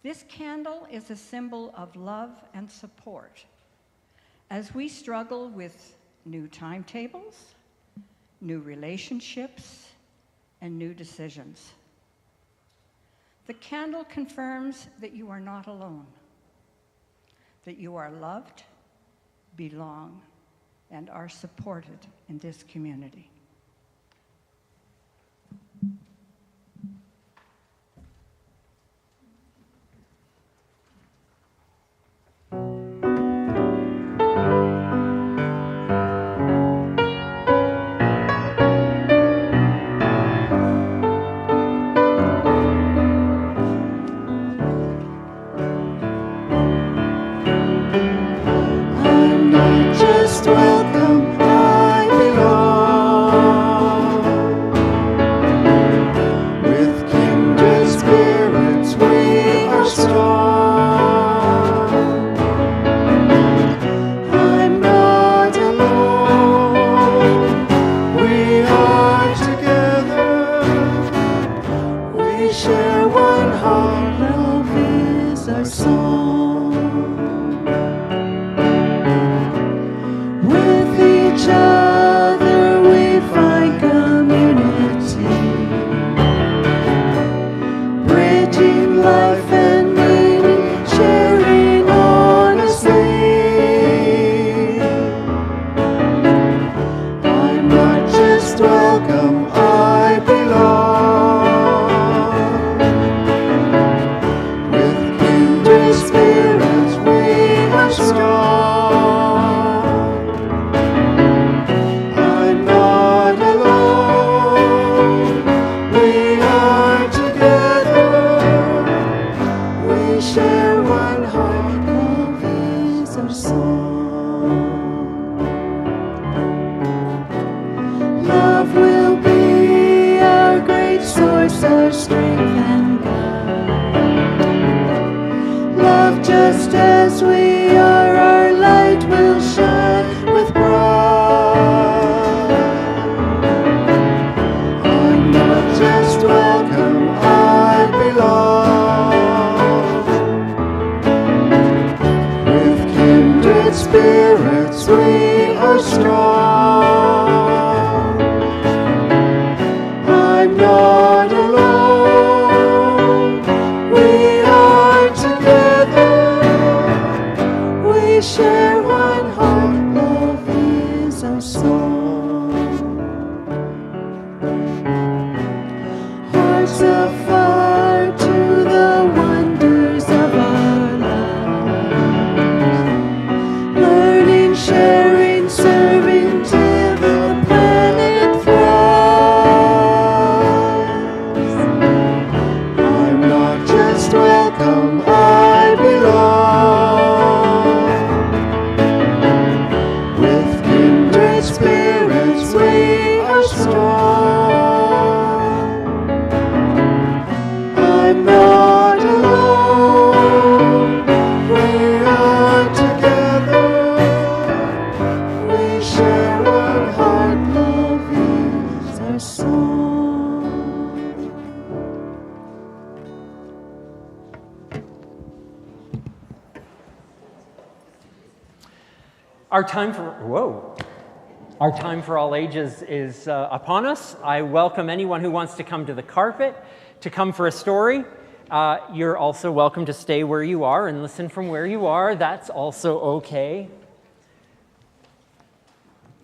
This candle is a symbol of love and support as we struggle with new timetables, new relationships, and new decisions. The candle confirms that you are not alone, that you are loved, belong, and are supported in this community. Welcome, I belong. With kindred spirits we are strong. I'm not alone. We are together. We share one heart. Love is our song. Each other we find community, bridging life and meaning, sharing honestly. I'm not just welcome, I belong. With kindred spirits we are strong. Our strength and guide. Love just as we are, our light will shine with pride. I'm not just welcome, I belong. With kindred spirits we are strong. I'm not alone. We are together. We share one heart. Love is our song. Hearts afire to the wonders of our lives. Learning, sharing, serving till the planet thrives. I'm not just welcome, I belong. With kindred spirits we are strong. I'm not alone. We are together. We share one heart. Love is our song. Our time for all ages is upon us. I welcome anyone who wants to come to the carpet, to come for a story. You're also welcome to stay where you are and listen from where you are. That's also okay.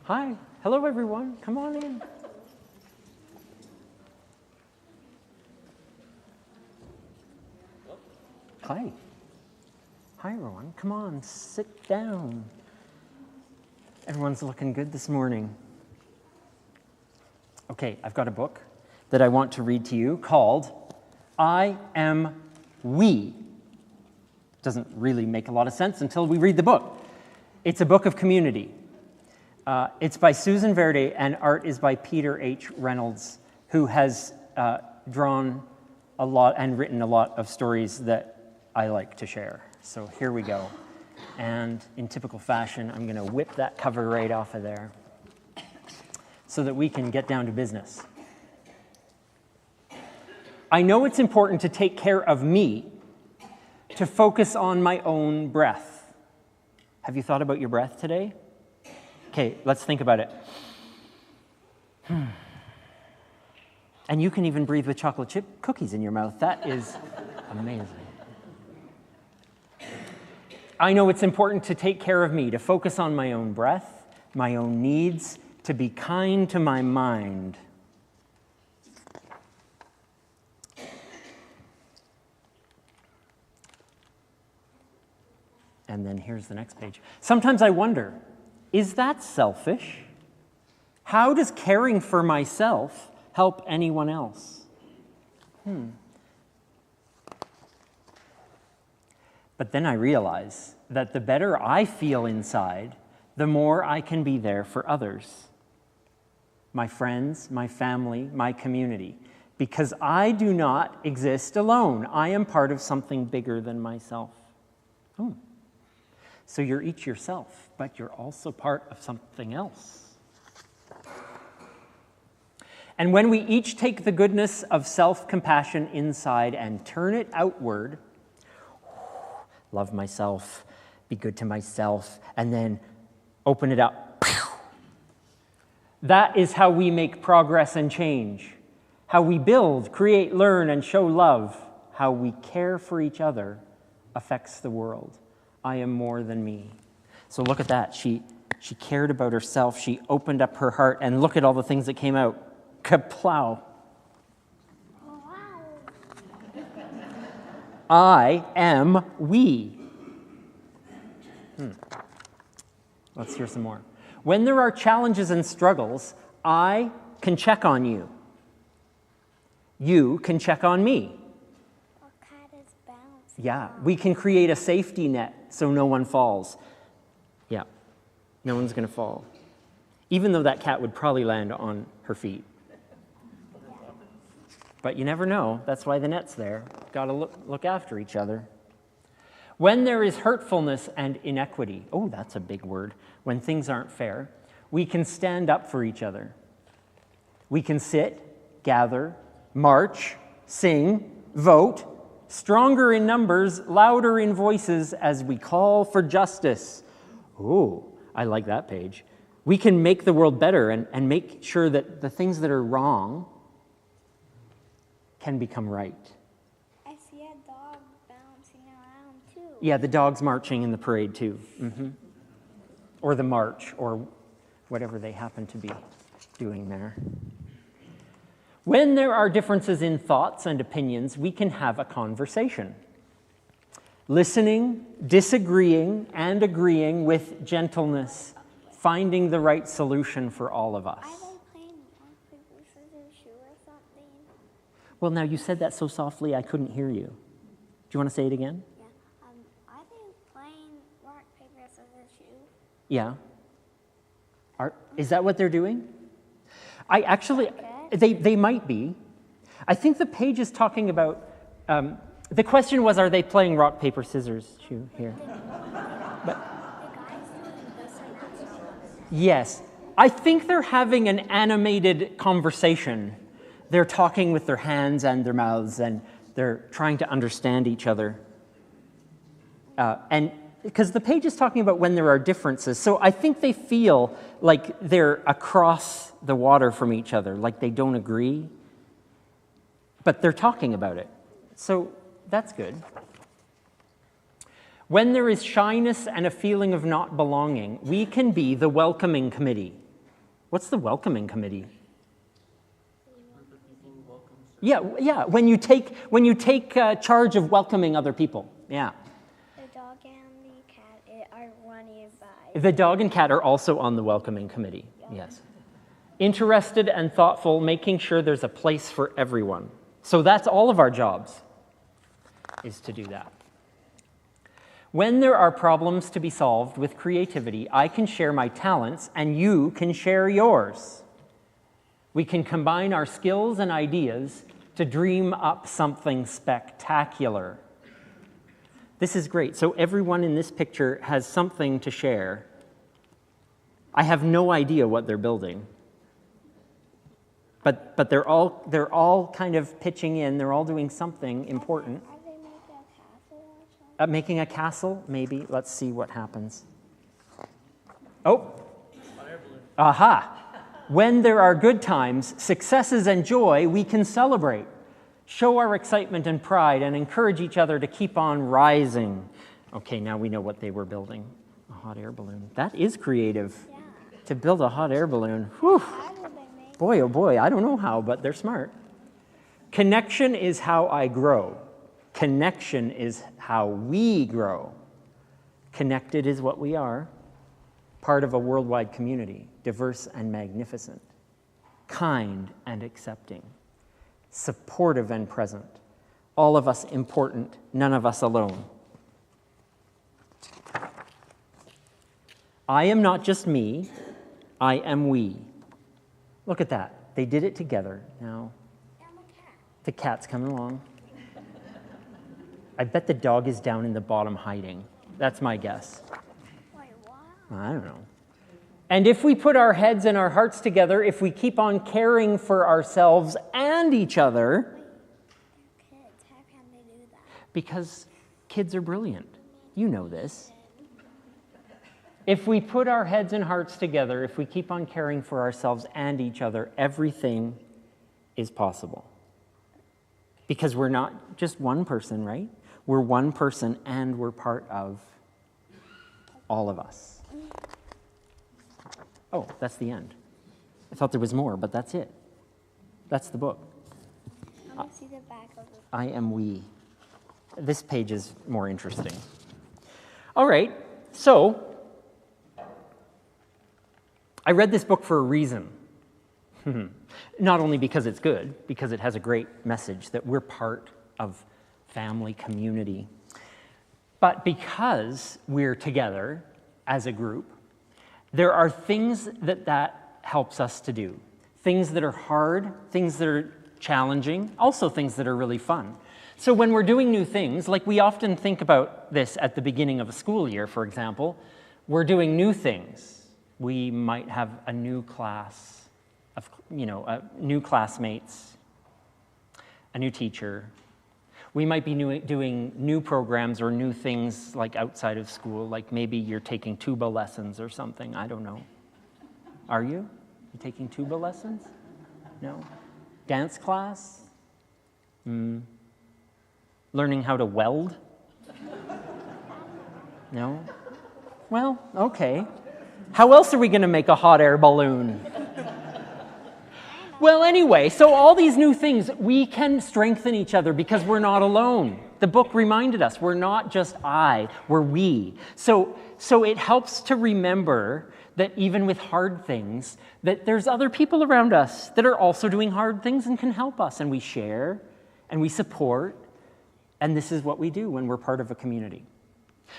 Hi. Hello, everyone. Come on in. Hi. Hi, everyone. Come on, sit down. Everyone's looking good this morning. Okay, I've got a book that I want to read to you called I Am We. Doesn't really make a lot of sense until we read the book. It's a book of community. It's by Susan Verde, and art is by Peter H. Reynolds, who has drawn a lot and written a lot of stories that I like to share. So here we go. And in typical fashion, I'm going to whip that cover right off of there so that we can get down to business. I know it's important to take care of me, to focus on my own breath. Have you thought about your breath today? Okay, let's think about it. And you can even breathe with chocolate chip cookies in your mouth. That is amazing. I know it's important to take care of me, to focus on my own breath, my own needs, to be kind to my mind. And then here's the next page. Sometimes I wonder, is that selfish? How does caring for myself help anyone else? But then I realize that the better I feel inside, the more I can be there for others. My friends, my family, my community. Because I do not exist alone. I am part of something bigger than myself. So you're each yourself, but you're also part of something else. And when we each take the goodness of self-compassion inside and turn it outward, love myself, be good to myself, and then open it up. That is how we make progress and change. How we build, create, learn, and show love. How we care for each other affects the world. I am more than me. So look at that. She cared about herself. She opened up her heart, and look at all the things that came out. Kaplow. I am we. Let's hear some more. When there are challenges and struggles, I can check on you. You can check on me. Our cat is bouncing. Yeah, we can create a safety net so no one falls. Yeah, no one's going to fall. Even though that cat would probably land on her feet. But you never know. That's why the net's there. Got to look after each other. When there is hurtfulness and inequity, oh, that's a big word. When things aren't fair, we can stand up for each other. We can sit, gather, march, sing, vote, stronger in numbers, louder in voices as we call for justice. Oh, I like that page. We can make the world better and make sure that the things that are wrong can become right. I see a dog bouncing around too. Yeah, the dog's marching in the parade too. Or the march, or whatever they happen to be doing there. When there are differences in thoughts and opinions, we can have a conversation. Listening, disagreeing, and agreeing with gentleness, finding the right solution for all of us. Are they playing rock, paper, scissors, shoe or something? Well, now you said that so softly I couldn't hear you. Do you want to say it again? Yeah. Are they playing rock, paper, scissors, shoe? Yeah. Is that what they're doing? I actually, Okay. they might be. I think the page is talking about, the question was, are they playing rock, paper, scissors, shoe here? But The guy's doing this and that's yes, I think they're having an animated conversation. They're talking with their hands and their mouths, and they're trying to understand each other. And because the page is talking about when there are differences, so I think they feel like they're across the water from each other, like they don't agree, but they're talking about it. So that's good. When there is shyness and a feeling of not belonging, we can be the welcoming committee. What's the welcoming committee? Yeah. When you take charge of welcoming other people. Yeah. The dog and the cat are running by. The dog and cat are also on the welcoming committee. Yes. Interested and thoughtful, making sure there's a place for everyone. So that's all of our jobs, is to do that. When there are problems to be solved with creativity, I can share my talents and you can share yours. We can combine our skills and ideas to dream up something spectacular. This is great. So everyone in this picture has something to share. I have no idea what they're building. But they're all kind of pitching in. They're all doing something important. Are they making a castle or Making a castle, maybe. Let's see what happens. Oh. Aha. When there are good times, successes, and joy, we can celebrate, show our excitement and pride, and encourage each other to keep on rising. Okay, now we know what they were building. A hot air balloon. That is creative. Yeah. To build a hot air balloon. Whew. How did they make Boy, oh boy, I don't know how, but they're smart. Connection is how I grow. Connection is how we grow. Connected is what we are, part of a worldwide community, diverse and magnificent, kind and accepting, supportive and present, all of us important, none of us alone. I am not just me, I am we. Look at that. They did it together. Now, the cat's coming along. I bet the dog is down in the bottom hiding. That's my guess. Wait, what? I don't know. And if we put our heads and our hearts together, if we keep on caring for ourselves and each other, Kids, how can they do that? because kids are brilliant. You know this. If we put our heads and hearts together, if we keep on caring for ourselves and each other, everything is possible. Because we're not just one person, right? We're one person and we're part of all of us. Oh, that's the end. I thought there was more, but that's it. That's the book. I want to see the back of the I am we. This page is more interesting. All right, so I read this book for a reason. Not only because it's good, because it has a great message that we're part of family, community, but because we're together as a group, there are things that helps us to do. Things that are hard, things that are challenging, also things that are really fun. So when we're doing new things, like we often think about this at the beginning of a school year, for example, we're doing new things. We might have a new class of, new classmates, a new teacher. We might be doing new programs or new things like outside of school, like maybe you're taking tuba lessons or something, I don't know. Are you? You taking tuba lessons? No? Dance class? Learning how to weld? No? Well, okay. How else are we going to make a hot air balloon? Well, anyway, so all these new things, we can strengthen each other because we're not alone. The book reminded us, we're not just I, we're we. So it helps to remember that even with hard things, that there's other people around us that are also doing hard things and can help us. And we share, and we support, and this is what we do when we're part of a community.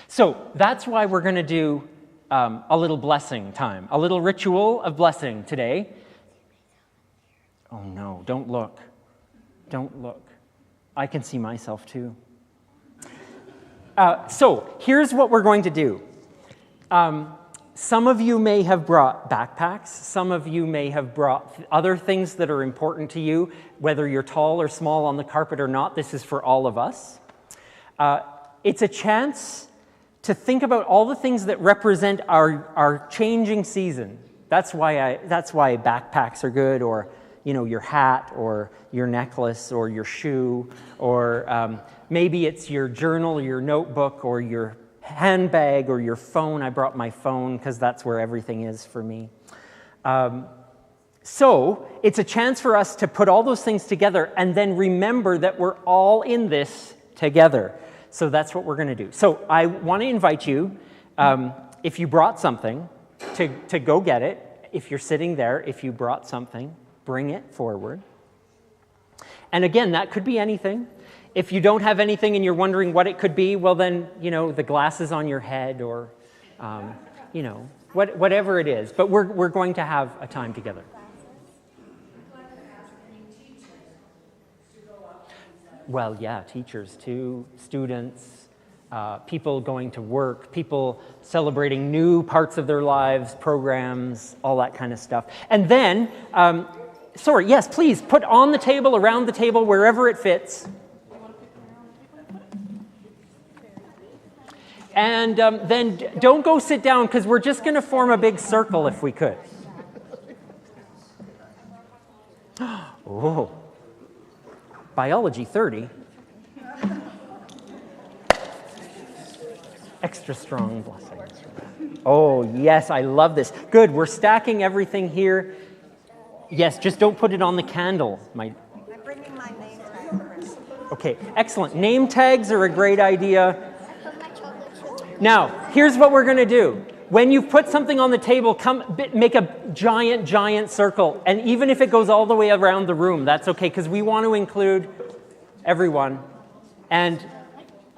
So that's why we're going to do a little blessing time, a little ritual of blessing today. Oh no, don't look. Don't look. I can see myself too. So here's what we're going to do. Some of you may have brought backpacks. Some of you may have brought other things that are important to you, whether you're tall or small on the carpet or not. This is for all of us. It's a chance to think about all the things that represent our changing season. That's why backpacks are good, or your hat or your necklace or your shoe, or maybe it's your journal, your notebook, or your handbag or your phone. I brought my phone because that's where everything is for me. So it's a chance for us to put all those things together and then remember that we're all in this together. So that's what we're going to do. So I want to invite you, if you brought something, to go get it. If you're sitting there, if you brought something, bring it forward. And again, that could be anything. If you don't have anything and you're wondering what it could be, well then, the glasses on your head, or, whatever it is. But we're going to have a time together. Well, yeah, teachers too, students, people going to work, people celebrating new parts of their lives, programs, all that kind of stuff. And then, yes, please, put on the table, around the table, wherever it fits. And then don't go sit down, because we're just going to form a big circle if we could. Oh, Biology 30. Extra strong blessings. Oh, yes, I love this. Good, we're stacking everything here. Yes, just don't put it on the candle. I'm bringing my name tag, Chris. Okay, excellent. Name tags are a great idea. I put my chocolate chip. Now, here's what we're going to do. When you've put something on the table, make a giant circle. And even if it goes all the way around the room, that's okay, because we want to include everyone. And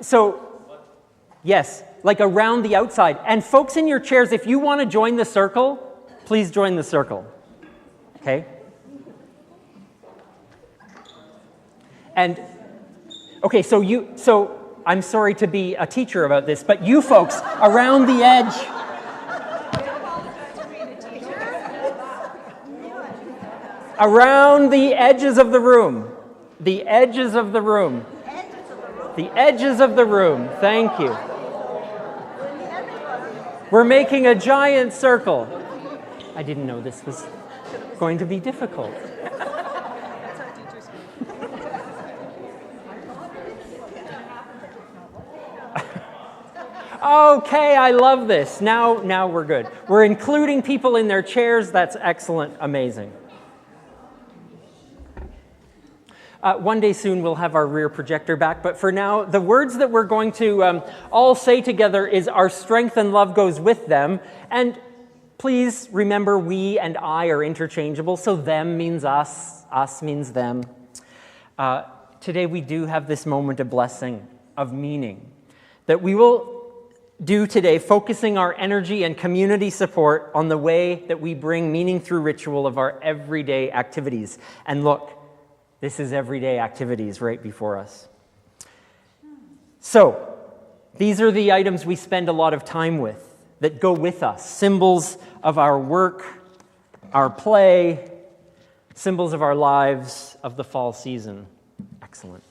so, yes, like around the outside. And folks in your chairs, if you want to join the circle, please join the circle. Okay? And, okay, so I'm sorry to be a teacher about this, but you folks around the edge. Around the edges of the room. The edges of the room. The edges of the room. Thank you. We're making a giant circle. I didn't know this was going to be difficult. Okay, I love this. Now we're good. We're including people in their chairs. That's excellent, amazing. One day soon we'll have our rear projector back, but for now, the words that we're going to all say together is "Our strength and love goes with them." And please remember, we and I are interchangeable, so them means us, us means them. Today we do have this moment of blessing, of meaning, that we will do today, focusing our energy and community support on the way that we bring meaning through ritual of our everyday activities. And look, this is everyday activities right before us. So, these are the items we spend a lot of time with, that go with us. Symbols of our work, our play, symbols of our lives, of the fall season. Excellent.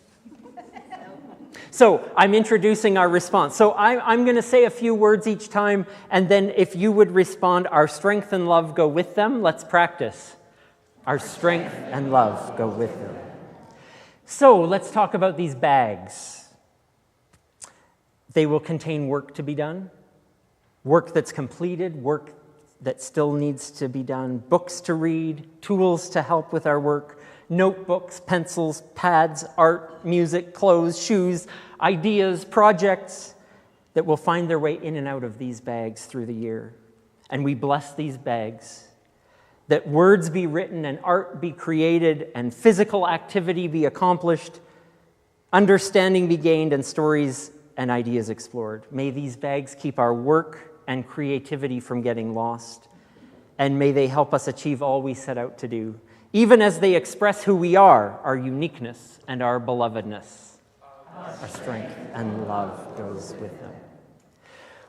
So, I'm introducing our response. So, I'm going to say a few words each time, and then if you would respond, "Our strength and love go with them." Let's practice. Our strength and love go with them. So let's talk about these bags. They will contain work to be done, work that's completed, work that still needs to be done, books to read, tools to help with our work, notebooks, pencils, pads, art, music, clothes, shoes, ideas, projects that will find their way in and out of these bags through the year. And we bless these bags, that words be written and art be created and physical activity be accomplished, understanding be gained and stories and ideas explored. May these bags keep our work and creativity from getting lost, and may they help us achieve all we set out to do, even as they express who we are, our uniqueness and our belovedness. Our strength and love goes with them.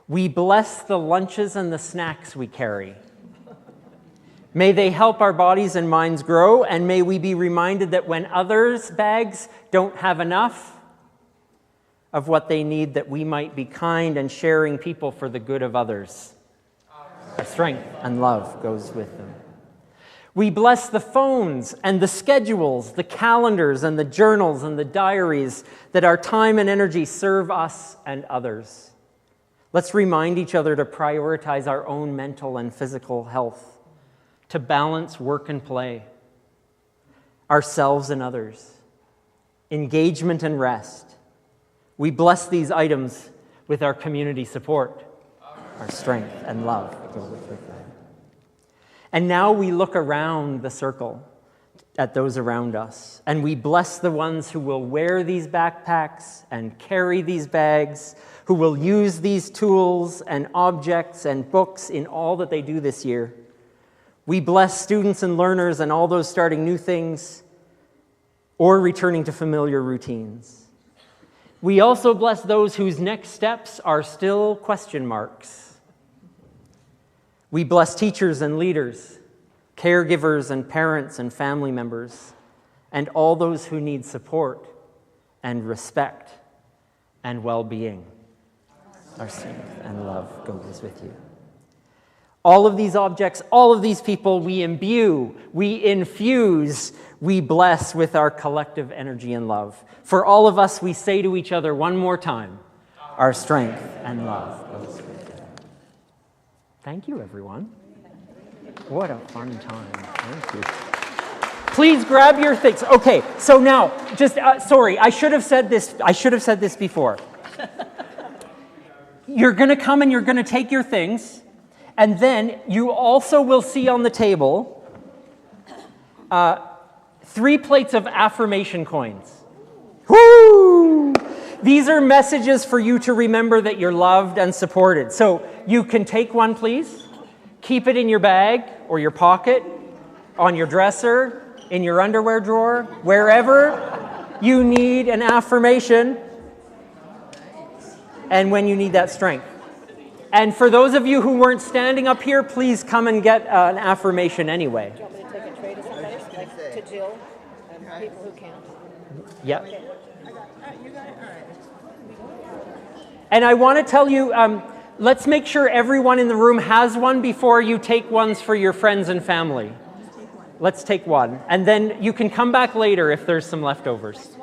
We bless the lunches and the snacks we carry. May they help our bodies and minds grow, and may we be reminded that when others' bags don't have enough of what they need, that we might be kind and sharing people for the good of others. Our strength and love goes with them. We bless the phones and the schedules, the calendars and the journals and the diaries, that our time and energy serve us and others. Let's remind each other to prioritize our own mental and physical health, to balance work and play, ourselves and others, engagement and rest. We bless these items with our community support. Our strength and love go with them. And now we look around the circle at those around us, and we bless the ones who will wear these backpacks and carry these bags, who will use these tools and objects and books in all that they do this year. We bless students and learners and all those starting new things or returning to familiar routines. We also bless those whose next steps are still question marks. We bless teachers and leaders, caregivers and parents and family members, and all those who need support and respect and well-being. our strength and love goes with you. All of these objects, all of these people, we imbue, we infuse, we bless with our collective energy and love. For all of us, we say to each other one more time, our strength and love goes with you. Thank you, everyone. What a fun time. Thank you. Please grab your things. Okay, so now, just, sorry, I should have said this before. You're going to come and you're going to take your things, and then you also will see on the table 3 plates of affirmation coins. Woo! These are messages for you to remember that you're loved and supported. So you can take one, please. Keep it in your bag or your pocket, on your dresser, in your underwear drawer, wherever you need an affirmation, and when you need that strength. And for those of you who weren't standing up here, please come and get an affirmation anyway. Do you want me to take a tray to somebody, like to Jill and people who can't? Yep. And I want to tell you, let's make sure everyone in the room has one before you take ones for your friends and family. Let's take one. And then you can come back later if there's some leftovers.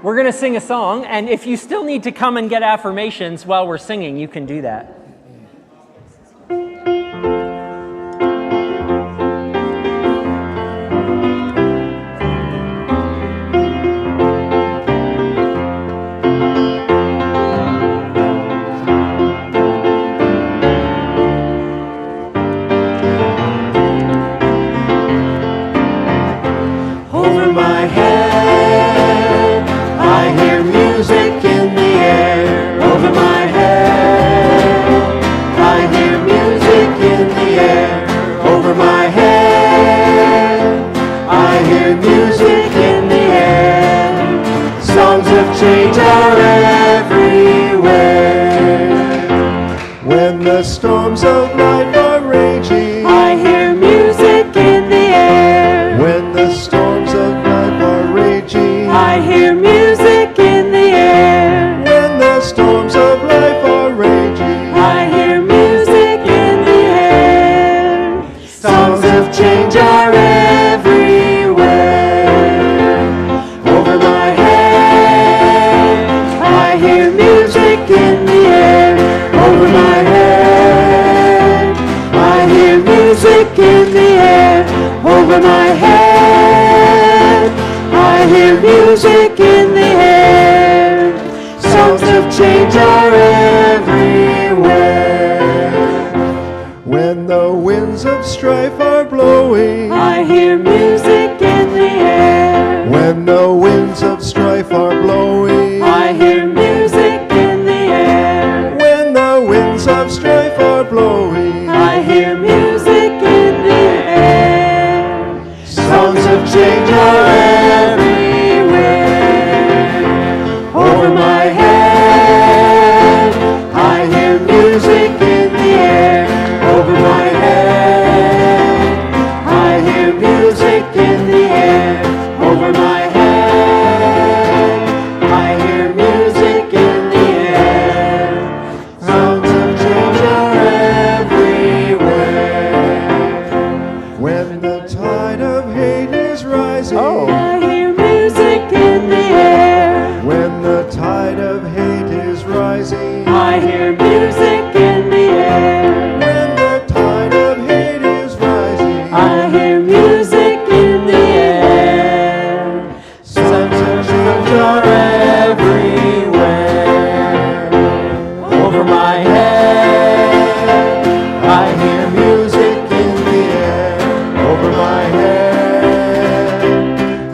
We're going to sing a song, and if you still need to come and get affirmations while we're singing, you can do that. Over my head, I hear music in the air. Over my head, I hear music in the air. Over my head, I hear music in the air. Songs of change are everywhere. When the storms of life are raging, I hear music in the air. When the storms of life are raging, I hear music in the air. When the storms of life are raging, I hear music in the air. Songs of change are everywhere. Over my head, I hear music in the air. Over my head, I hear music in the air. Over my head, I hear music in the air. Songs of change are everywhere. When the winds of strife are blowing, I hear music in the air. When the winds of strife are blowing, I hear music in the air. When the winds of strife are blowing, I hear music in the air. Songs of change are everywhere. Over my head, I hear music in the air. Over my head, I hear music in the air. Over my head, is rising. I hear music in the air. When the tide of hate is rising. I hear music in the air. Songs of change are everywhere. Over my head, I hear music in the air. Over my head,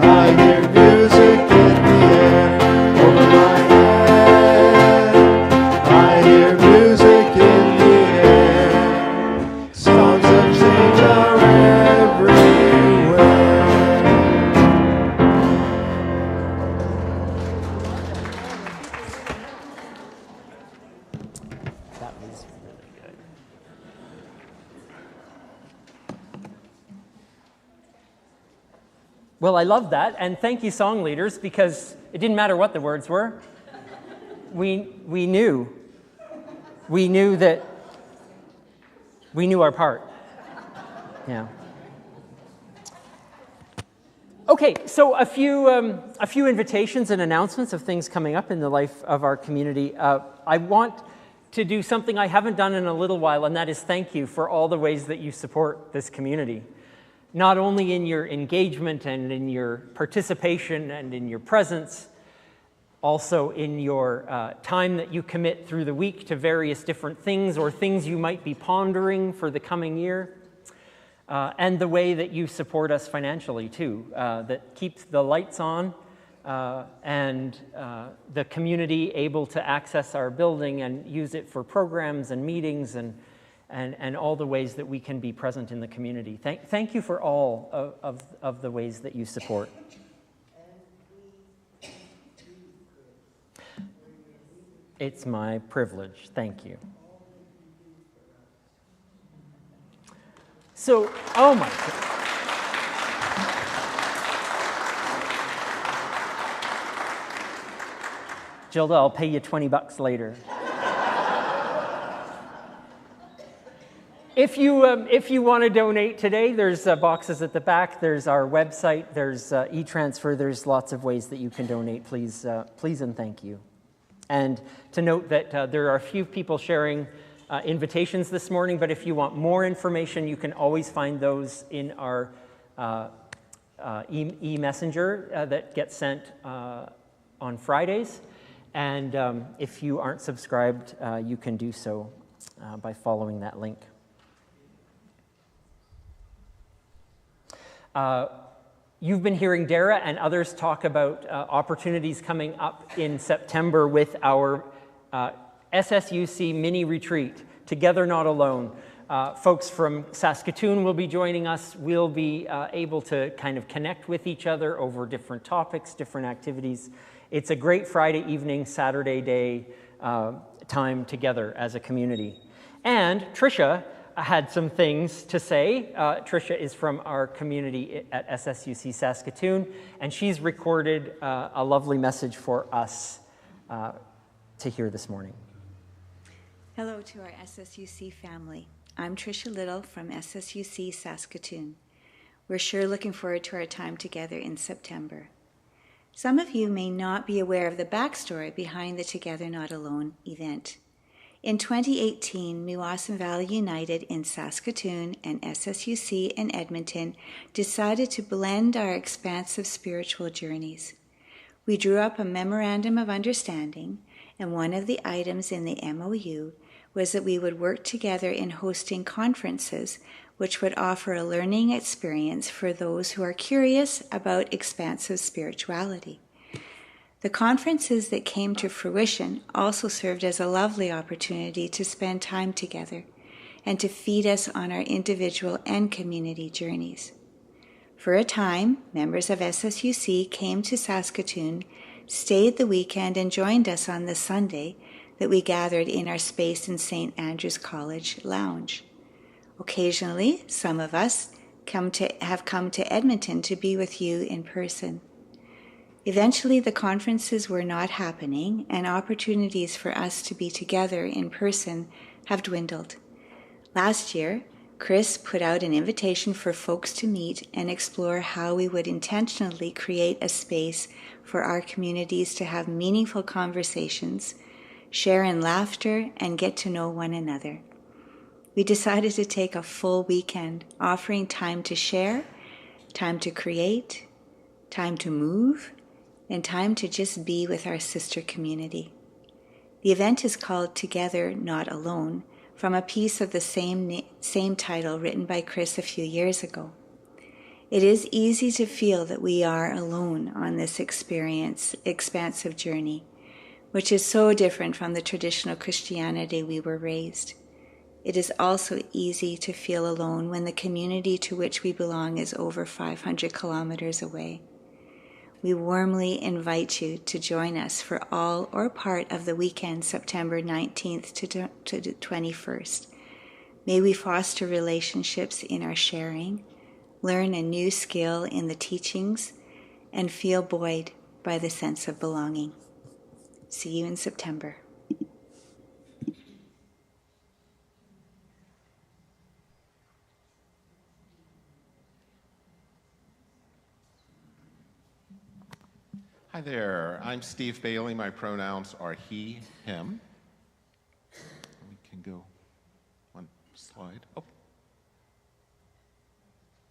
I hear music in the air. Over my head, I hear music in the air. Songs of change are everywhere. that was really good. Well, I love that, and thank you, song leaders, because it didn't matter what the words were. We knew that we knew our part. Yeah. Okay, so a few invitations and announcements of things coming up in the life of our community. I want to do something I haven't done in a little while, and that is thank you for all the ways that you support this community. Not only in your engagement and in your participation and in your presence, also in your time that you commit through the week to various different things or things you might be pondering for the coming year, and the way that you support us financially too, that keeps the lights on and the community able to access our building and use it for programs and meetings and all the ways that we can be present in the community. Thank you for all of the ways that you support. It's my privilege. Thank you. So, oh my God. Gilda, I'll pay you $20 later. If you want to donate today, there's boxes at the back. There's our website. There's e-transfer. There's lots of ways that you can donate. Please and thank you. And to note that there are a few people sharing invitations this morning, but if you want more information, you can always find those in our e-messenger that gets sent on Fridays. And if you aren't subscribed, you can do so by following that link. You've been hearing Dara and others talk about opportunities coming up in September with our SSUC mini retreat, Together Not Alone. Folks from Saskatoon will be joining us. We'll be able to kind of connect with each other over different topics, different activities. It's a great Friday evening, Saturday day time together as a community. And Tricia had some things to say. Tricia is from our community at SSUC Saskatoon, and she's recorded a lovely message for us to hear this morning. Hello to our SSUC family. I'm Tricia Little from SSUC Saskatoon. We're sure looking forward to our time together in September. Some of you may not be aware of the backstory behind the Together Not Alone event. In 2018, Meewasin Valley United in Saskatoon and SSUC in Edmonton decided to blend our expansive spiritual journeys. We drew up a memorandum of understanding, and one of the items in the MOU was that we would work together in hosting conferences which would offer a learning experience for those who are curious about expansive spirituality. The conferences that came to fruition also served as a lovely opportunity to spend time together and to feed us on our individual and community journeys. For a time, members of SSUC came to Saskatoon, stayed the weekend, and joined us on the Sunday that we gathered in our space in St. Andrew's College lounge. Occasionally, some of us have come to Edmonton to be with you in person. Eventually, the conferences were not happening, and opportunities for us to be together in person have dwindled. Last year, Chris put out an invitation for folks to meet and explore how we would intentionally create a space for our communities to have meaningful conversations, share in laughter, and get to know one another. We decided to take a full weekend, offering time to share, time to create, time to move, and time to just be with our sister community. The event is called Together, Not Alone, from a piece of the same title written by Chris a few years ago. It is easy to feel that we are alone on this expansive journey, which is so different from the traditional Christianity we were raised. It is also easy to feel alone when the community to which we belong is over 500 kilometers away. We warmly invite you to join us for all or part of the weekend, September 19th to the 21st. May we foster relationships in our sharing, learn a new skill in the teachings, and feel buoyed by the sense of belonging. See you in September. Hi there, I'm Steve Bailey. My pronouns are he, him. We can go one slide. Oh,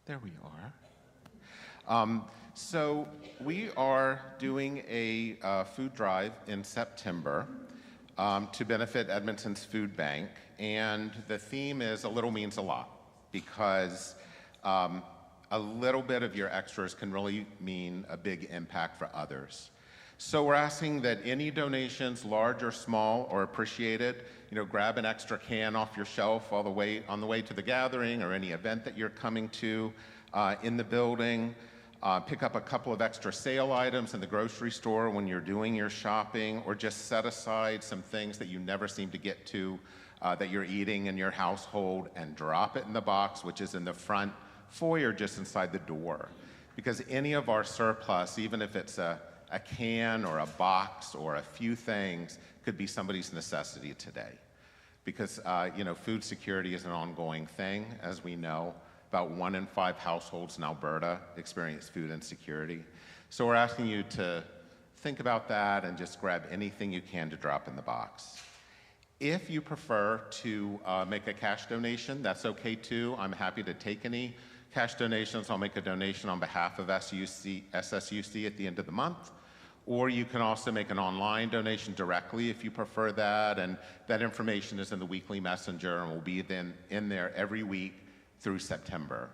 there we are. So we are doing a food drive in September to benefit Edmonton's Food Bank. And the theme is a little means a lot, because a little bit of your extras can really mean a big impact for others. So we're asking that any donations, large or small, are appreciated. You know, grab an extra can off your shelf on the way to the gathering or any event that you're coming to in the building. Pick up a couple of extra sale items in the grocery store when you're doing your shopping, or just set aside some things that you never seem to get to that you're eating in your household and drop it in the box, which is in the front foyer just inside the door. Because any of our surplus, even if it's a can or a box or a few things, could be somebody's necessity today. Because you know, food security is an ongoing thing, as we know. About 1 in 5 households in Alberta experience food insecurity. So we're asking you to think about that and just grab anything you can to drop in the box. If you prefer to make a cash donation, that's okay too. I'm happy to take any cash donations. I'll make a donation on behalf of SSUC at the end of the month. Or you can also make an online donation directly if you prefer that. And that information is in the weekly messenger and will be then in there every week through September.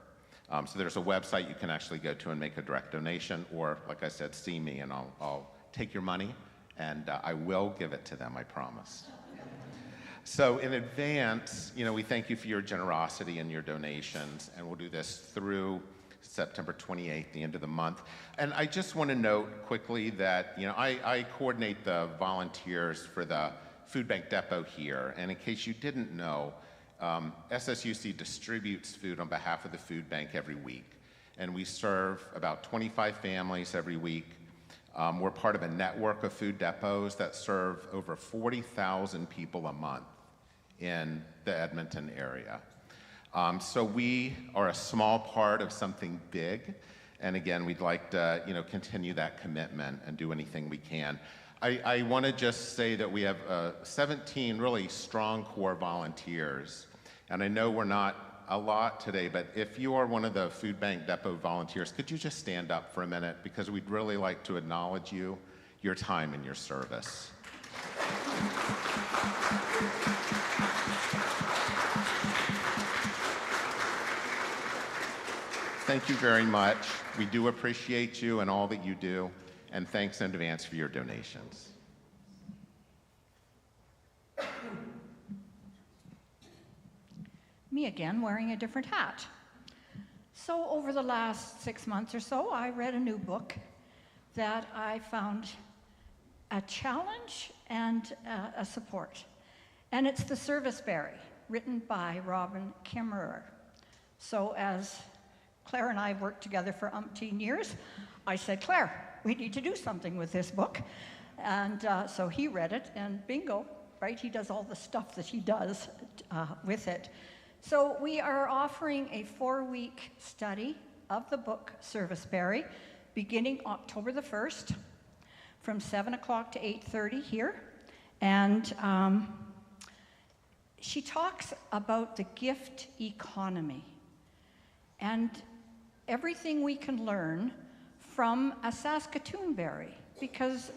So there's a website you can actually go to and make a direct donation, or like I said, see me and I'll take your money and I will give it to them, I promise. So in advance, you know, we thank you for your generosity and your donations, and we'll do this through September 28th, the end of the month. And I just want to note quickly that, you know, I coordinate the volunteers for the food bank depot here, and in case you didn't know, SSUC distributes food on behalf of the food bank every week, and we serve about 25 families every week. We're part of a network of food depots that serve over 40,000 people a month in the Edmonton area. So we are a small part of something big, and again, we'd like to, you know, continue that commitment and do anything we can. I want to just say that we have 17 really strong core volunteers, and I know we're not a lot today, but if you are one of the food bank depot volunteers, could you just stand up for a minute, because we'd really like to acknowledge you, your time and your service. Thank you very much. We do appreciate you and all that you do, and thanks in advance for your donations. Me again, wearing a different hat. So over the last 6 months or so, I read a new book that I found a challenge and a support. And it's The Serviceberry, written by Robin Kimmerer. So as Claire and I have worked together for umpteen years, I said, Claire, we need to do something with this book. And so he read it, and bingo, right? He does all the stuff that he does with it. So we are offering a 4-week study of the book Serviceberry, beginning October the 1st, from 7 o'clock to 8:30 here. And she talks about the gift economy and everything we can learn from a Saskatoon berry, because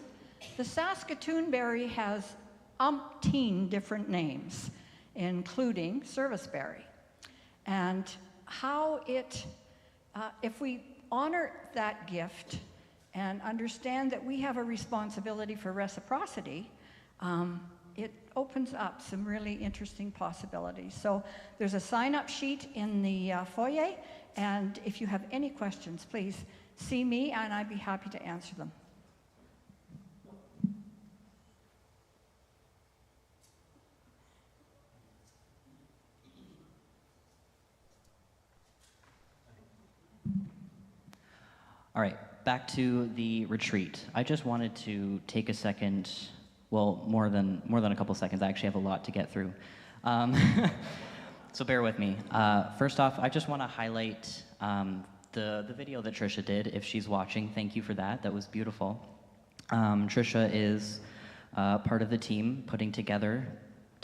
the Saskatoon berry has umpteen different names, including serviceberry. And how it, if we honor that gift and understand that we have a responsibility for reciprocity, it opens up some really interesting possibilities. So there's a sign-up sheet in the foyer, and if you have any questions, please see me, and I'd be happy to answer them. All right, back to the retreat. I just wanted to take a second, well, more than a couple seconds. I actually have a lot to get through. So bear with me. First off, I just want to highlight the video that Trisha did. If she's watching, thank you for that. That was beautiful. Trisha is part of the team putting Together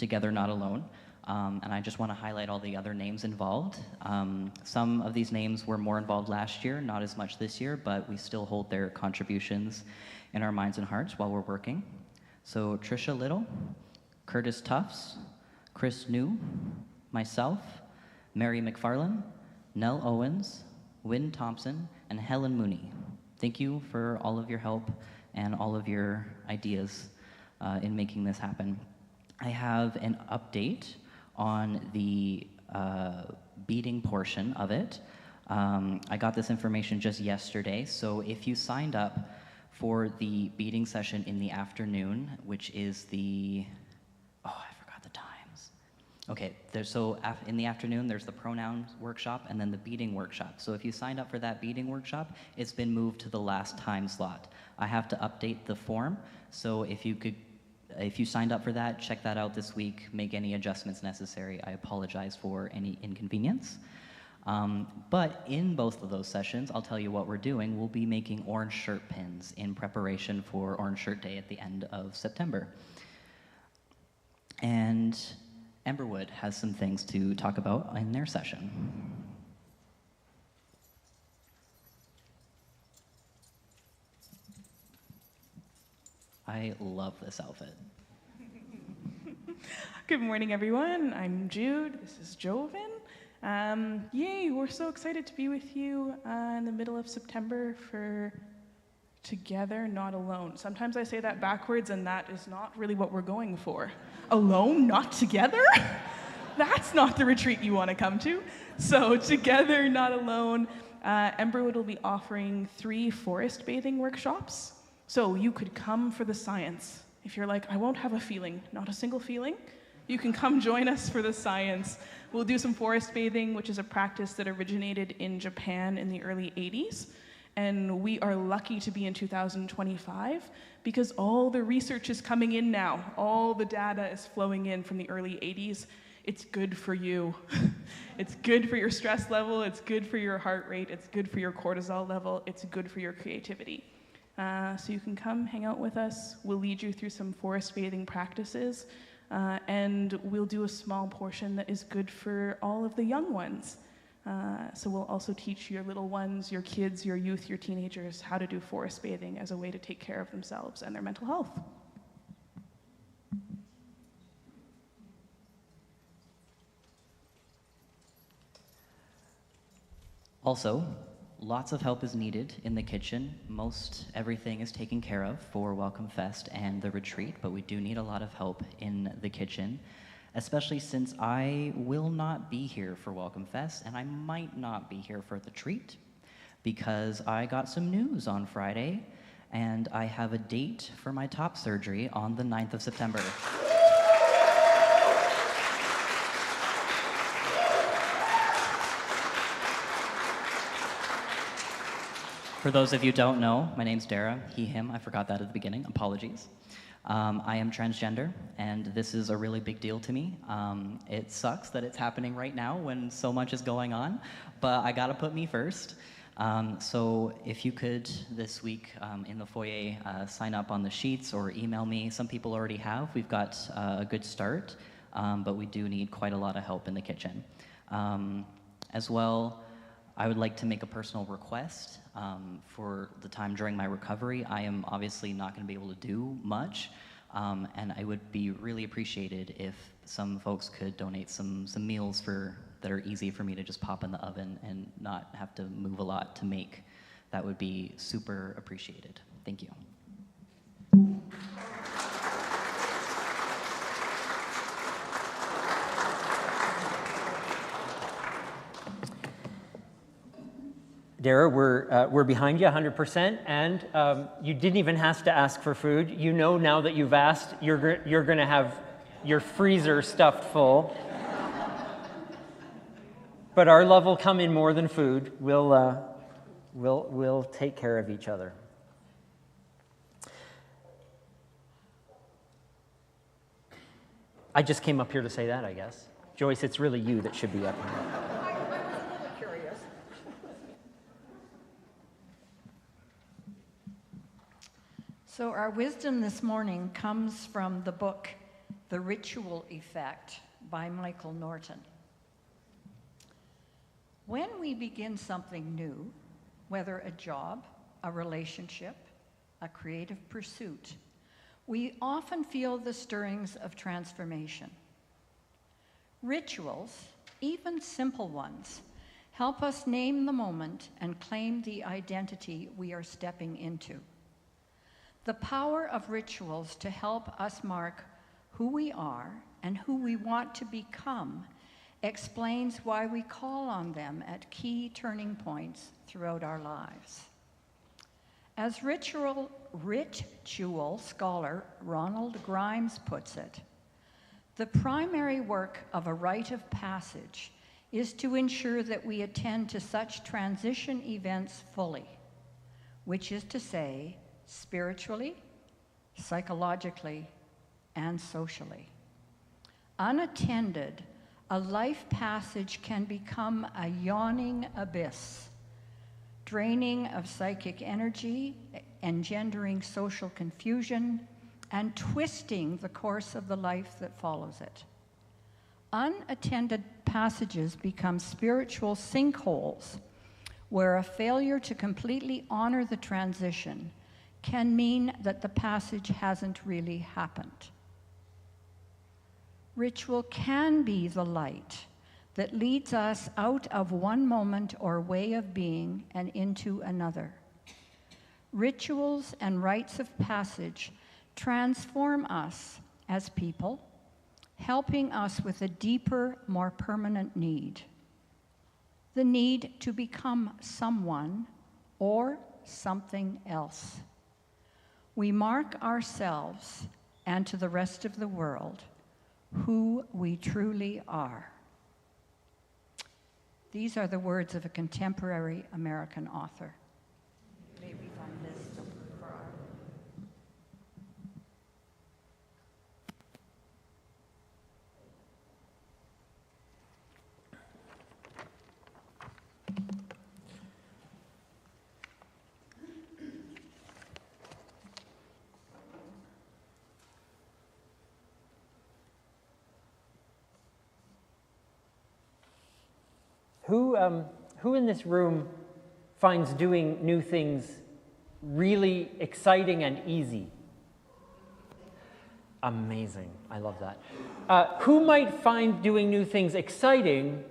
Not Alone. And I just want to highlight all the other names involved. Some of these names were more involved last year, not as much this year, but we still hold their contributions in our minds and hearts while we're working. So Trisha Little, Curtis Tufts, Chris New, myself, Mary McFarlane, Nell Owens, Wynn Thompson, and Helen Mooney. Thank you for all of your help and all of your ideas in making this happen. I have an update on the beading portion of it. I got this information just yesterday, so if you signed up for the beading session in the afternoon, which is the, oh, I forgot the times. Okay, in the afternoon, there's the pronouns workshop and then the beading workshop. So if you signed up for that beading workshop, it's been moved to the last time slot. I have to update the form, so if you signed up for that, check that out this week, make any adjustments necessary. I apologize for any inconvenience. But in both of those sessions, I'll tell you what we're doing. We'll be making orange shirt pins in preparation for Orange Shirt Day at the end of September. And Emberwood has some things to talk about in their session. I love this outfit. Good morning, everyone. I'm Jude. This is Joven. Yay, we're so excited to be with you in the middle of September for Together, Not Alone. Sometimes I say that backwards, and that is not really what we're going for. Alone, not together? That's not the retreat you want to come to. So Together, Not Alone, Emberwood will be offering 3 forest bathing workshops. So you could come for the science. If you're like, I won't have a feeling, not a single feeling, you can come join us for the science. We'll do some forest bathing, which is a practice that originated in Japan in the early 80s. And we are lucky to be in 2025 because all the research is coming in now. All the data is flowing in from the early 80s. It's good for you. It's good for your stress level. It's good for your heart rate. It's good for your cortisol level. It's good for your creativity. So you can come hang out with us. We'll lead you through some forest bathing practices. And we'll do a small portion that is good for all of the young ones. So we'll also teach your little ones, your kids, your youth, your teenagers how to do forest bathing as a way to take care of themselves and their mental health. Also, lots of help is needed in the kitchen. Most everything is taken care of for Welcome Fest and the retreat, but we do need a lot of help in the kitchen, especially since I will not be here for Welcome Fest, and I might not be here for the treat, because I got some news on Friday, and I have a date for my top surgery on the 9th of September. For those of you who don't know, my name's Dara, he, him, I forgot that at the beginning, apologies. I am transgender, and this is a really big deal to me. It sucks that it's happening right now when so much is going on, but I gotta put me first. So if you could this week in the foyer sign up on the sheets or email me. Some people already have. We've got a good start, but we do need quite a lot of help in the kitchen. As well, I would like to make a personal request for the time during my recovery. I am obviously not going to be able to do much, and I would be really appreciated if some folks could donate some meals that are easy for me to just pop in the oven and not have to move a lot to make. That would be super appreciated. Thank you. Dara, we're behind you 100%, and you didn't even have to ask for food. You know now that you've asked, you're going to have your freezer stuffed full. But our love will come in more than food. We'll take care of each other. I just came up here to say that, I guess. Joyce, it's really you that should be up here. Curious. So our wisdom this morning comes from the book, The Ritual Effect by Michael Norton. When we begin something new, whether a job, a relationship, a creative pursuit, we often feel the stirrings of transformation. Rituals, even simple ones, help us name the moment and claim the identity we are stepping into. The power of rituals to help us mark who we are and who we want to become explains why we call on them at key turning points throughout our lives. As ritual scholar Ronald Grimes puts it, the primary work of a rite of passage is to ensure that we attend to such transition events fully, which is to say, spiritually, psychologically, and socially. Unattended, a life passage can become a yawning abyss, draining of psychic energy, engendering social confusion, and twisting the course of the life that follows it. Unattended passages become spiritual sinkholes where a failure to completely honor the transition can mean that the passage hasn't really happened. Ritual can be the light that leads us out of one moment or way of being and into another. Rituals and rites of passage transform us as people, helping us with a deeper, more permanent need. The need to become someone or something else. We mark ourselves and to the rest of the world who we truly are. These are the words of a contemporary American author. May we find this for our... Who in this room finds doing new things really exciting and easy? Amazing. I love that. Who might find doing new things exciting,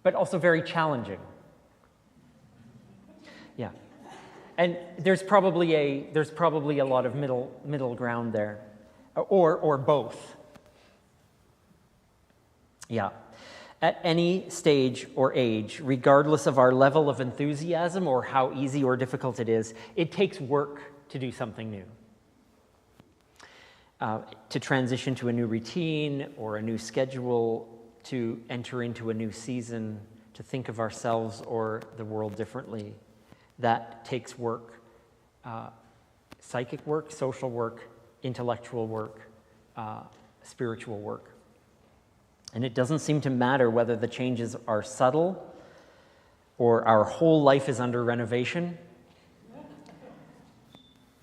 but also very challenging? Yeah. And there's probably a lot of middle ground there, or both. Yeah. At any stage or age, regardless of our level of enthusiasm or how easy or difficult it is, it takes work to do something new. To transition to a new routine or a new schedule, to enter into a new season, to think of ourselves or the world differently, that takes work. Psychic work, social work, intellectual work, spiritual work. And it doesn't seem to matter whether the changes are subtle or our whole life is under renovation.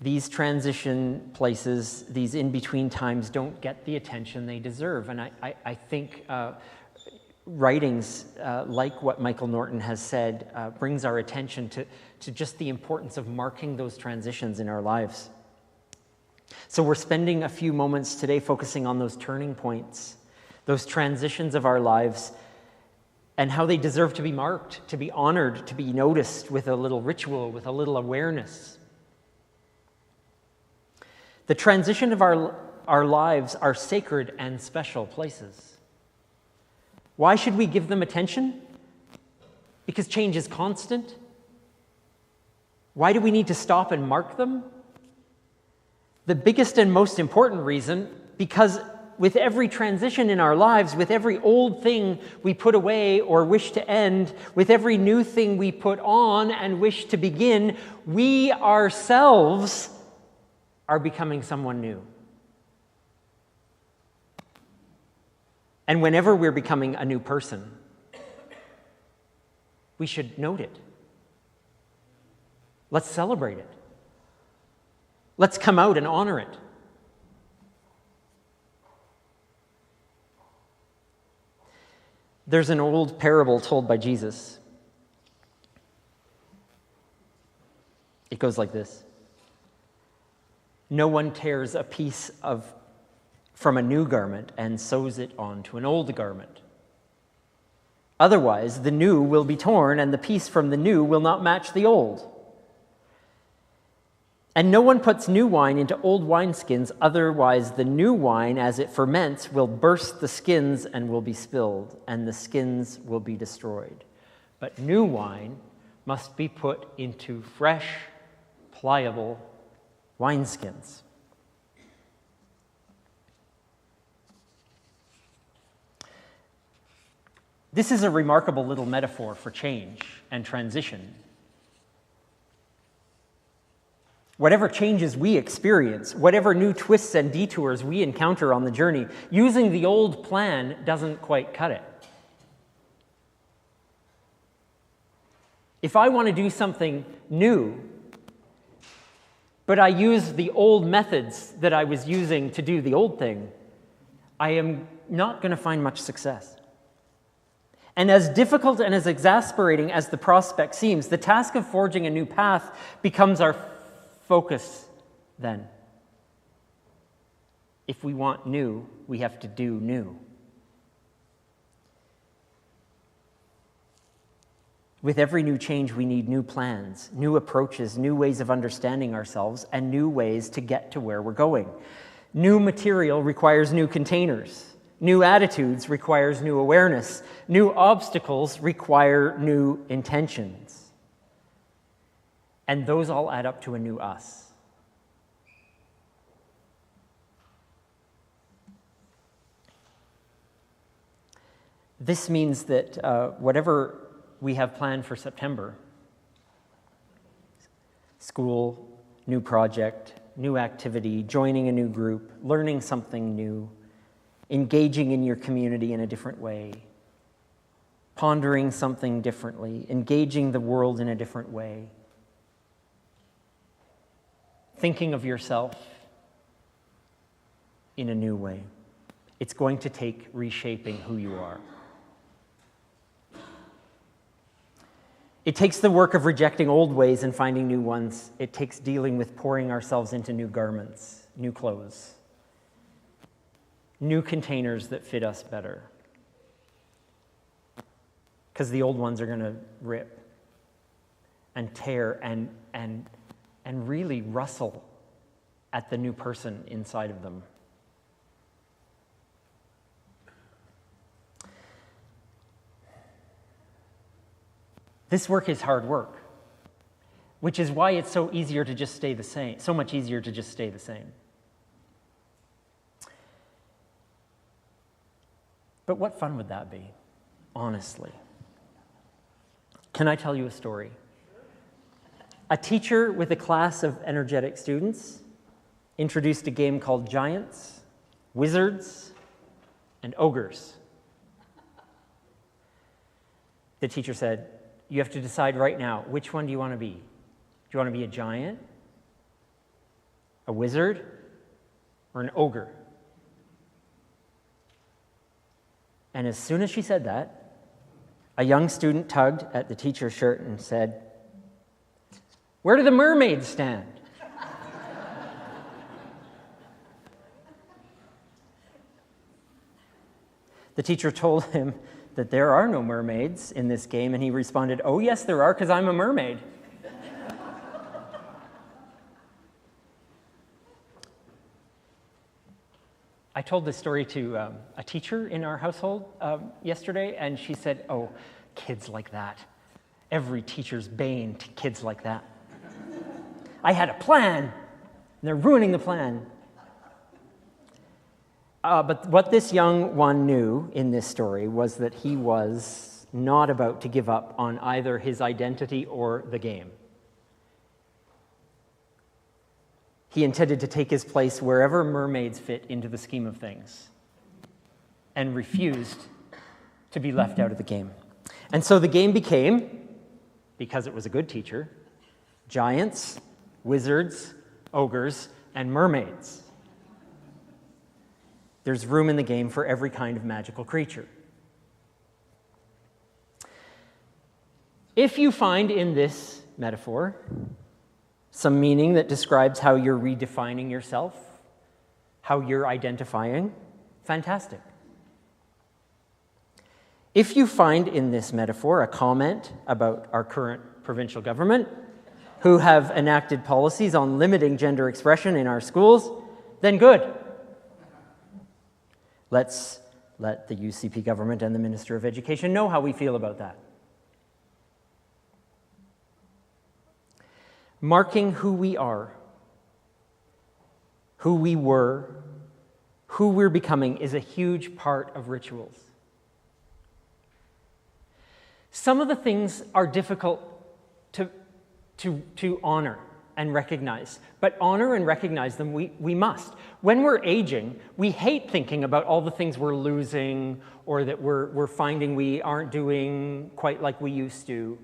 These transition places, these in-between times, don't get the attention they deserve. And I think writings like what Michael Norton has said brings our attention to just the importance of marking those transitions in our lives. So we're spending a few moments today focusing on those turning points, those transitions of our lives, and how they deserve to be marked, to be honored, to be noticed with a little ritual, with a little awareness. The transition of our lives are sacred and special places. Why should we give them attention? Because change is constant. Why do we need to stop and mark them? The biggest and most important reason, because with every transition in our lives, with every old thing we put away or wish to end, with every new thing we put on and wish to begin, we ourselves are becoming someone new. And whenever we're becoming a new person, we should note it. Let's celebrate it. Let's come out and honor it. There's an old parable told by Jesus. It goes like this. No one tears a piece from a new garment and sews it onto an old garment. Otherwise, the new will be torn, and the piece from the new will not match the old. And no one puts new wine into old wineskins, otherwise the new wine, as it ferments, will burst the skins and will be spilled, and the skins will be destroyed. But new wine must be put into fresh, pliable wineskins. This is a remarkable little metaphor for change and transition. Whatever changes we experience, whatever new twists and detours we encounter on the journey, using the old plan doesn't quite cut it. If I want to do something new, but I use the old methods that I was using to do the old thing, I am not going to find much success. And as difficult and as exasperating as the prospect seems, the task of forging a new path becomes our focus then. If we want new, we have to do new. With every new change, we need new plans, new approaches, new ways of understanding ourselves, and new ways to get to where we're going. New material requires new containers. New attitudes requires new awareness. New obstacles require new intentions. And those all add up to a new us. This means that whatever we have planned for September, school, new project, new activity, joining a new group, learning something new, engaging in your community in a different way, pondering something differently, engaging the world in a different way, thinking of yourself in a new way. It's going to take reshaping who you are. It takes the work of rejecting old ways and finding new ones. It takes dealing with pouring ourselves into new garments, new clothes, new containers that fit us better. Because the old ones are going to rip and tear and really rustle at the new person inside of them. This work is hard work, which is why it's so easier to just stay the same, so much easier to just stay the same. But what fun would that be, honestly? Can I tell you a story? A teacher with a class of energetic students introduced a game called Giants, Wizards, and Ogres. The teacher said, you have to decide right now, which one do you want to be? Do you want to be a giant, a wizard, or an ogre? And as soon as she said that, a young student tugged at the teacher's shirt and said, "Where do the mermaids stand?" The teacher told him that there are no mermaids in this game, and he responded, "Oh yes, there are, because I'm a mermaid." I told this story to a teacher in our household yesterday, and she said, "Oh, kids like that. Every teacher's bane to kids like that. I had a plan, and they're ruining the plan." But what this young one knew in this story was that he was not about to give up on either his identity or the game. He intended to take his place wherever mermaids fit into the scheme of things, and refused to be left out of the game. And so the game became, because it was a good teacher, giants, wizards, ogres, and mermaids. There's room in the game for every kind of magical creature. If you find in this metaphor some meaning that describes how you're redefining yourself, how you're identifying, fantastic. If you find in this metaphor a comment about our current provincial government, who have enacted policies on limiting gender expression in our schools, then good. Let's let the UCP government and the Minister of Education know how we feel about that. Marking who we are, who we were, who we're becoming is a huge part of rituals. Some of the things are difficult to honor and recognize, but honor and recognize them we must. When we're aging, we hate thinking about all the things we're losing or that we're finding we aren't doing quite like we used to.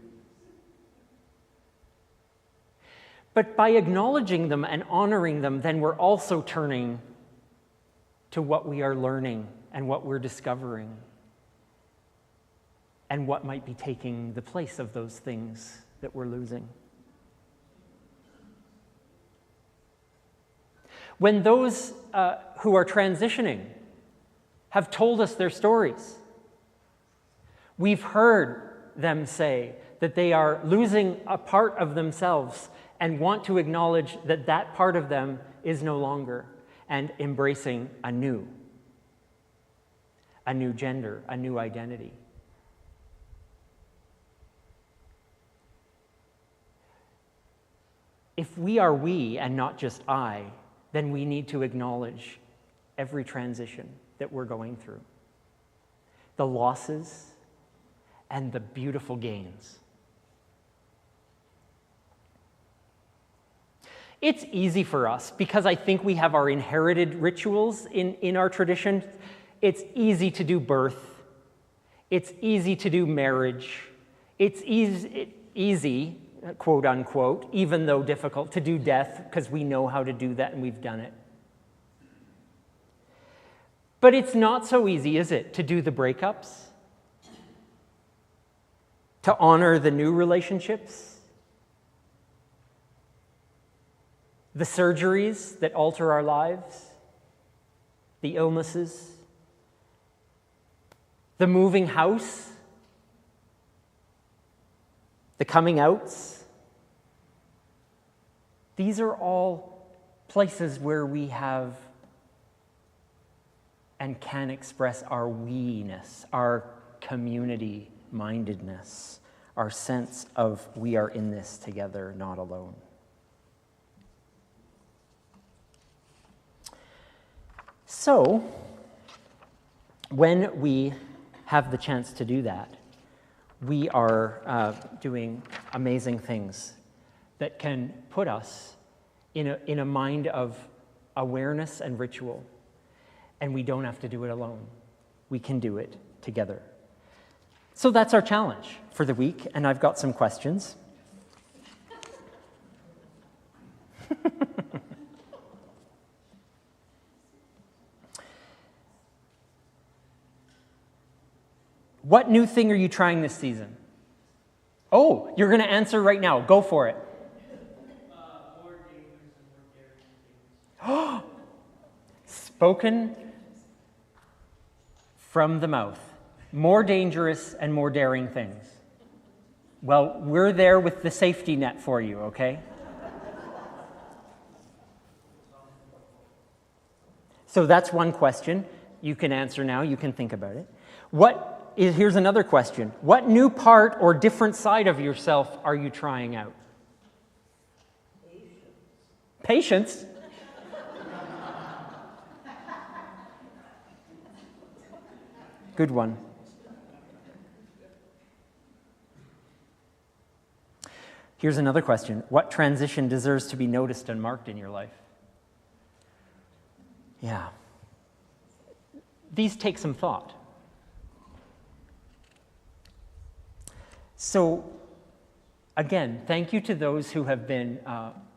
But by acknowledging them and honoring them, then we're also turning to what we are learning and what we're discovering and what might be taking the place of those things that we're losing. When those who are transitioning have told us their stories, we've heard them say that they are losing a part of themselves and want to acknowledge that that part of them is no longer, and embracing a new gender, a new identity. If we are we and not just I, then we need to acknowledge every transition that we're going through, the losses and the beautiful gains. It's easy for us because I think we have our inherited rituals in our tradition. It's easy to do birth. It's easy to do marriage. It's easy, quote unquote, even though difficult, to do death because we know how to do that and we've done it. But it's not so easy, is it, to do the breakups? To honor the new relationships? The surgeries that alter our lives? The illnesses? The moving house? The coming outs? These are all places where we have and can express our we-ness, our community-mindedness, our sense of we are in this together, not alone. So, when we have the chance to do that, we are doing amazing things that can put us in a mind of awareness and ritual. And we don't have to do it alone. We can do it together. So that's our challenge for the week, and I've got some questions. What new thing are you trying this season? Oh, you're going to answer right now. Go for it. More dangerous and more daring things. Spoken from the mouth. More dangerous and more daring things. Well, we're there with the safety net for you, okay? So that's one question. You can answer now. You can think about it. Here's another question. What new part or different side of yourself are you trying out? Patience? Good one. Here's another question. What transition deserves to be noticed and marked in your life? Yeah. These take some thought. So, again, thank you to those who have been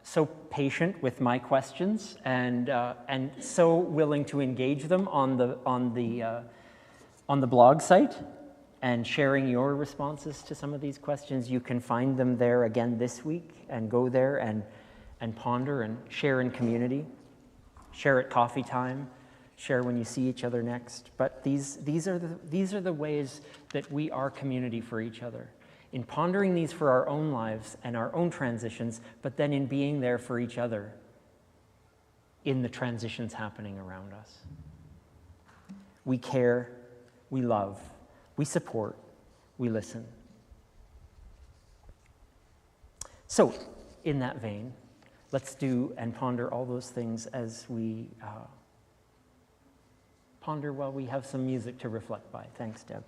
so patient with my questions and so willing to engage them on the blog site and sharing your responses to some of these questions. You can find them there again this week and go there and ponder and share in community, share at coffee time, share when you see each other next. But these are the ways that we are community for each other. In pondering these for our own lives and our own transitions, but then in being there for each other in the transitions happening around us. We care, we love, we support, we listen. So, in that vein, let's do and ponder all those things as we ponder while we have some music to reflect by. Thanks, Deb.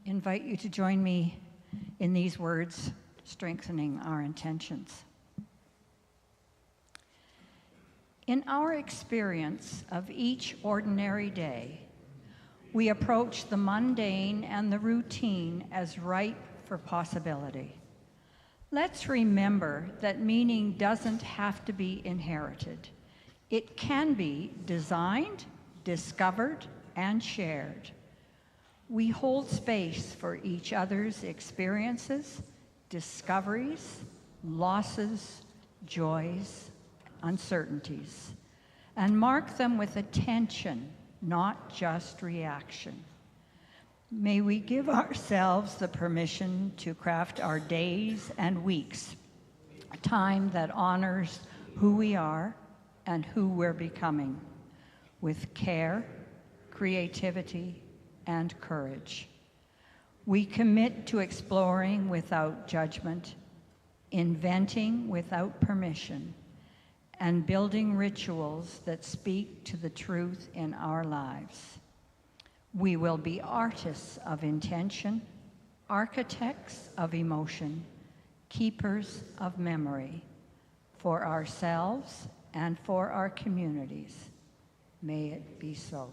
Invite you to join me in these words, strengthening our intentions. In our experience of each ordinary day, we approach the mundane and the routine as ripe for possibility. Let's remember that meaning doesn't have to be inherited. It can be designed, discovered, and shared. We hold space for each other's experiences, discoveries, losses, joys, uncertainties, and mark them with attention, not just reaction. May we give ourselves the permission to craft our days and weeks, a time that honors who we are and who we're becoming, with care, creativity, and courage. We commit to exploring without judgment, inventing without permission, and building rituals that speak to the truth in our lives. We will be artists of intention, architects of emotion, keepers of memory, for ourselves and for our communities. May it be so.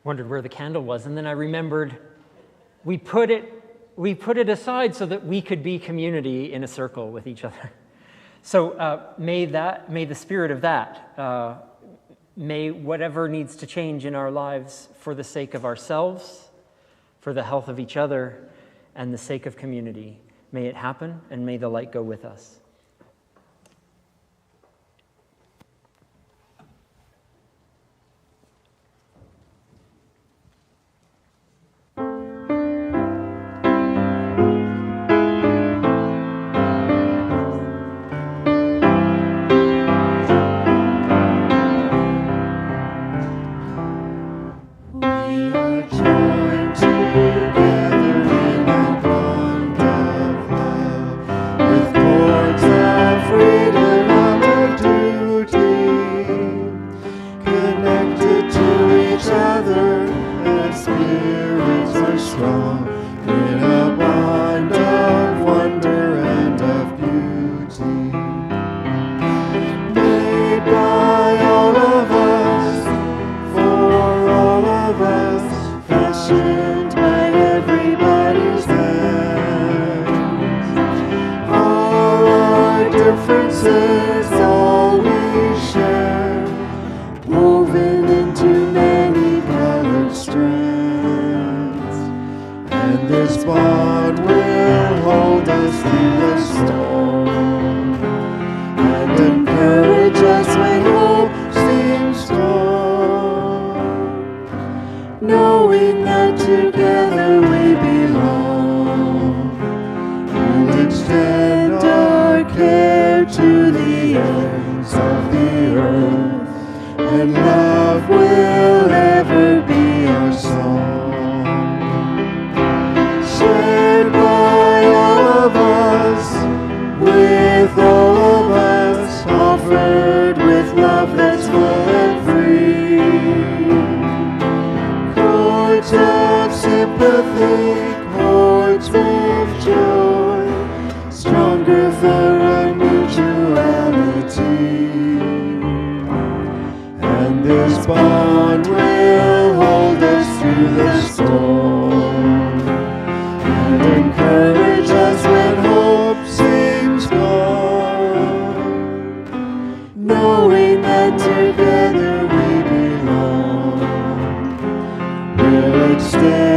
Wondered where the candle was, and then I remembered we put it aside so that we could be community in a circle with each other. So may the spirit of that, may whatever needs to change in our lives for the sake of ourselves, for the health of each other, and the sake of community, may it happen, and may the light go with us. Stay.